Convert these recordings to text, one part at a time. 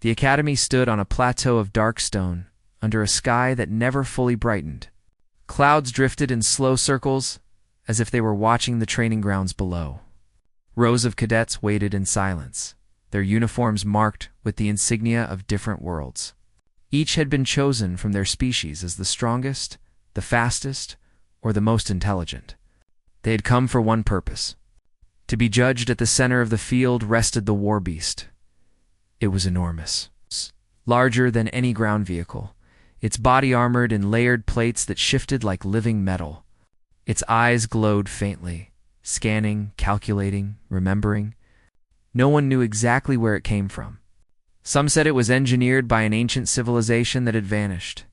The academy stood on a plateau of dark stone, under a sky that never fully brightened. Clouds drifted in slow circles, as if they were watching the training grounds below. Rows of cadets waited in silence, their uniforms marked with the insignia of different worlds. Each had been chosen from their species as the strongest, the fastest, or the most intelligent. They had come for one purpose. To be judged at the center of the field rested the war beast. It was enormous, larger than any ground vehicle, its body armored in layered plates that shifted like living metal. Its eyes glowed faintly, scanning, calculating, remembering. No one knew exactly where it came from. Some said it was engineered by an ancient civilization that had vanished.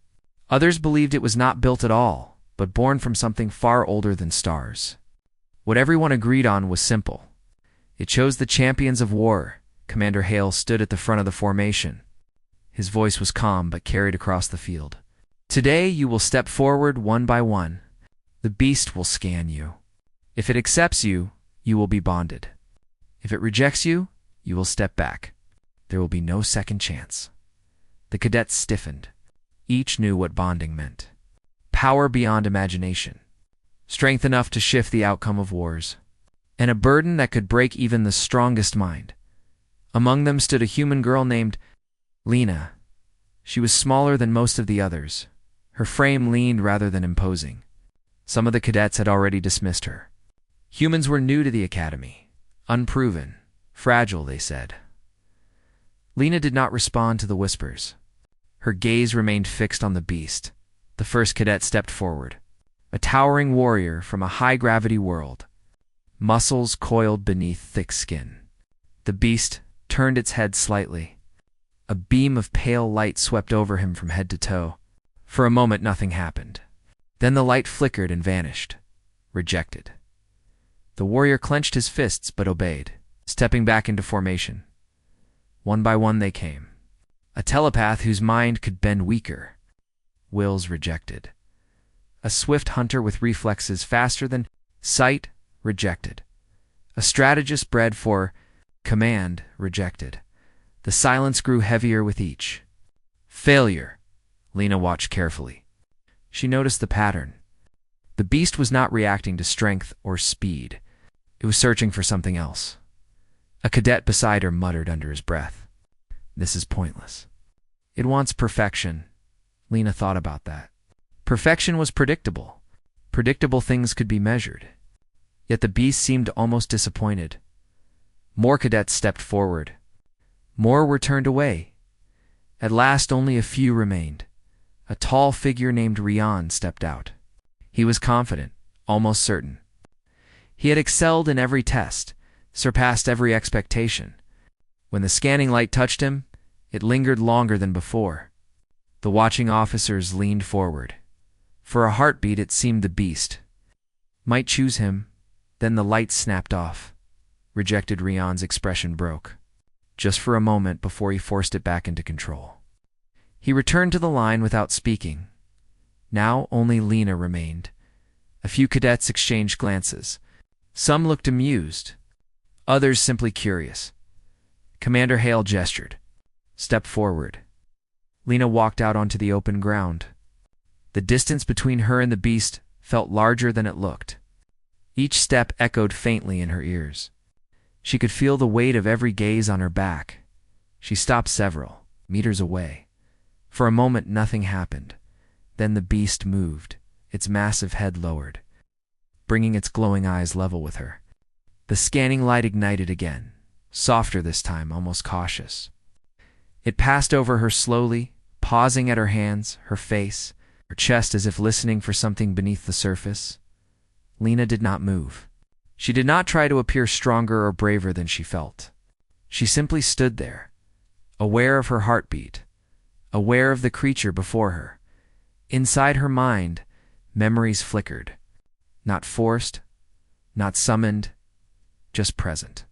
Others believed it was not built at all, but born from something far older than stars. What everyone agreed on was simple. It chose the champions of war. Commander Hale stood at the front of the formation. His voice was calm but carried across the field. Today you will step forward one by one. The beast will scan you. If it accepts you, you will be bonded. If it rejects you, you will step back. There will be no second chance. The cadets stiffened. Each knew what bonding meant. Power beyond imagination. Strength enough to shift the outcome of wars. And a burden that could break even the strongest mind. Among them stood a human girl named Lena. She was smaller than most of the others. Her frame leaned rather than imposing. Some of the cadets had already dismissed her. Humans were new to the academy. Unproven. Fragile, they said. Lena did not respond to the whispers. Her gaze remained fixed on the beast. The first cadet stepped forward. A towering warrior from a high-gravity world. Muscles coiled beneath thick skin. The beast turned its head slightly. A beam of pale light swept over him from head to toe. For a moment nothing happened. Then the light flickered and vanished. Rejected. The warrior clenched his fists but obeyed, stepping back into formation. One by one they came. A telepath whose mind could bend weaker. Wills rejected. A swift hunter with reflexes faster than sight, rejected. A strategist bred for command, rejected. The silence grew heavier with each. Failure. Lena watched carefully. She noticed the pattern. The beast was not reacting to strength or speed. It was searching for something else. A cadet beside her muttered under his breath. This is pointless. It wants perfection. Lena thought about that. Perfection was predictable. Predictable things could be measured. Yet the beast seemed almost disappointed. More cadets stepped forward. More were turned away. At last only a few remained. A tall figure named Rian stepped out. He was confident, almost certain. He had excelled in every test, surpassed every expectation. When the scanning light touched him, it lingered longer than before. The watching officers leaned forward. For a heartbeat it seemed the beast might choose him. Then the light snapped off. Rejected Rian's expression broke, just for a moment before he forced it back into control. He returned to the line without speaking. Now only Lena remained. A few cadets exchanged glances. Some looked amused, others simply curious. Commander Hale gestured. Step forward. Lena walked out onto the open ground. The distance between her and the beast felt larger than it looked. Each step echoed faintly in her ears. She could feel the weight of every gaze on her back. She stopped several meters away. For a moment nothing happened. Then the beast moved, its massive head lowered, bringing its glowing eyes level with her. The scanning light ignited again, softer this time, almost cautious. It passed over her slowly, pausing at her hands, her face, her chest as if listening for something beneath the surface. Lena did not move. She did not try to appear stronger or braver than she felt. She simply stood there, aware of her heartbeat, aware of the creature before her. Inside her mind, memories flickered. Not forced, not summoned, just present.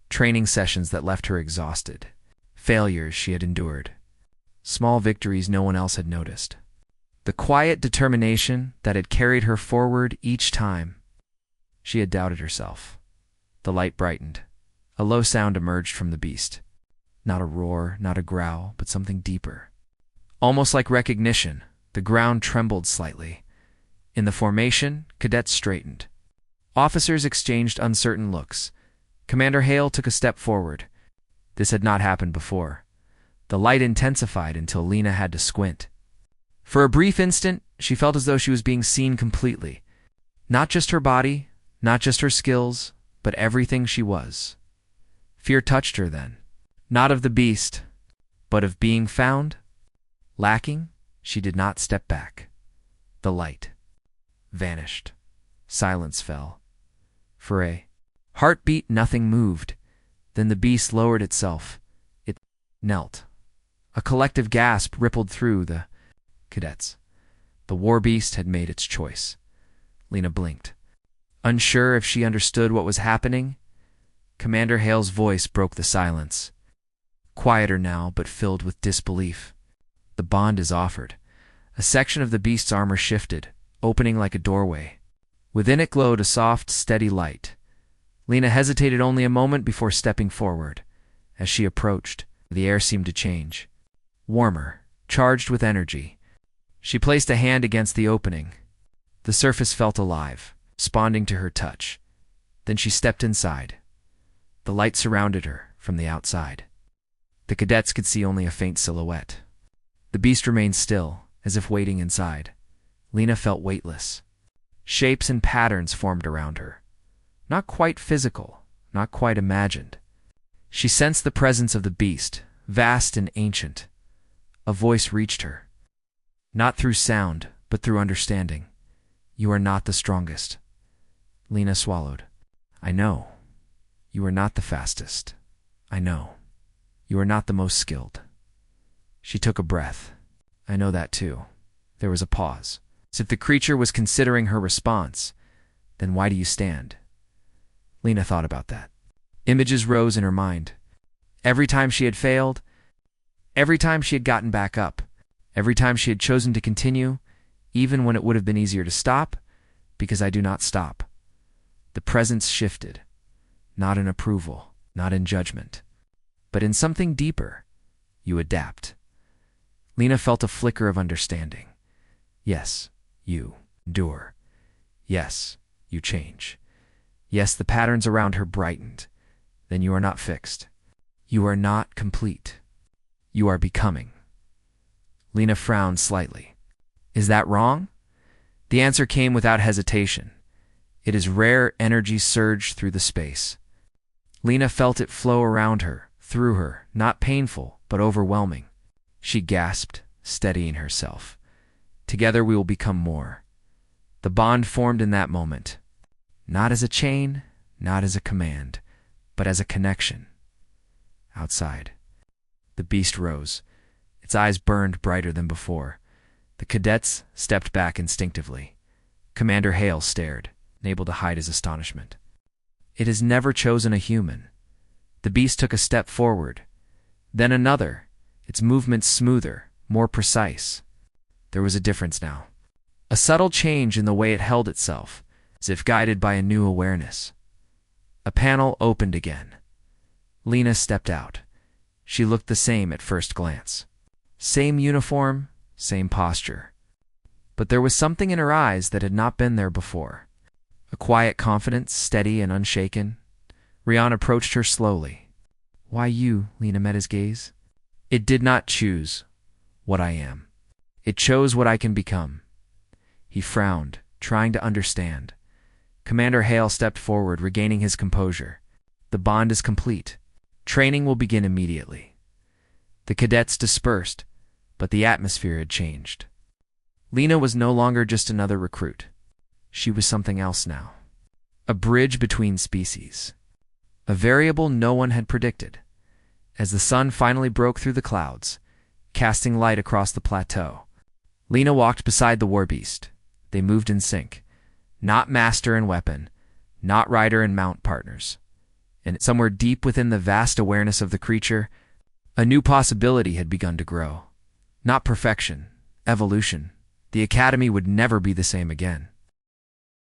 Training sessions that left her exhausted. Failures she had endured. Small victories no one else had noticed. The quiet determination that had carried her forward each time. She had doubted herself. The light brightened. A low sound emerged from the beast. Not a roar, not a growl, but something deeper. Almost like recognition, the ground trembled slightly. In the formation, cadets straightened. Officers exchanged uncertain looks. Commander Hale took a step forward. This had not happened before. The light intensified until Lena had to squint. For a brief instant, she felt as though she was being seen completely. Not just her body, not just her skills, but everything she was. Fear touched her then. Not of the beast, but of being found. Lacking, she did not step back. The light vanished. Silence fell. For a heartbeat, nothing moved. Then the beast lowered itself. It knelt. A collective gasp rippled through the cadets. The war beast had made its choice. Lena blinked. Unsure if she understood what was happening, Commander Hale's voice broke the silence. Quieter now, but filled with disbelief. The bond is offered. A section of the beast's armor shifted, opening like a doorway. Within it glowed a soft, steady light. Lena hesitated only a moment before stepping forward. As she approached, the air seemed to change. Warmer, charged with energy. She placed a hand against the opening. The surface felt alive, responding to her touch. Then she stepped inside. The light surrounded her from the outside. The cadets could see only a faint silhouette. The beast remained still, as if waiting inside. Lena felt weightless. Shapes and patterns formed around her. Not quite physical, not quite imagined. She sensed the presence of the beast, vast and ancient. A voice reached her. Not through sound, but through understanding. You are not the strongest. Lena swallowed. I know. You are not the fastest. I know. You are not the most skilled. She took a breath. I know that too. There was a pause, as if the creature was considering her response. Then why do you stand? Lena thought about that. Images rose in her mind. Every time she had failed, every time she had gotten back up, every time she had chosen to continue, even when it would have been easier to stop, because I do not stop. The presence shifted, not in approval, not in judgment, but in something deeper. You adapt. Lena felt a flicker of understanding. Yes, you endure. Yes, you change. Yes, the patterns around her brightened. Then you are not fixed. You are not complete. You are becoming. Lena frowned slightly. Is that wrong? The answer came without hesitation. It is rare energy surged through the space. Lena felt it flow around her, through her, not painful, but overwhelming. She gasped, steadying herself. Together we will become more. The bond formed in that moment. Not as a chain, not as a command, but as a connection. Outside, the beast rose. Its eyes burned brighter than before. The cadets stepped back instinctively. Commander Hale stared, unable to hide his astonishment. It has never chosen a human. The beast took a step forward, then another, its movements smoother, more precise. There was a difference now. A subtle change in the way it held itself, as if guided by a new awareness. A panel opened again. Lena stepped out. She looked the same at first glance. Same uniform, same posture. But there was something in her eyes that had not been there before. A quiet confidence, steady and unshaken. Rian approached her slowly. Why you? Lena met his gaze. It did not choose what I am. It chose what I can become. He frowned, trying to understand. Commander Hale stepped forward, regaining his composure. The bond is complete. Training will begin immediately. The cadets dispersed, but the atmosphere had changed. Lena was no longer just another recruit. She was something else now. A bridge between species. A variable no one had predicted. As the sun finally broke through the clouds, casting light across the plateau, Lena walked beside the warbeast. They moved in sync. Not master and weapon, not rider and mount partners. And somewhere deep within the vast awareness of the creature, a new possibility had begun to grow. Not perfection, evolution. The academy would never be the same again.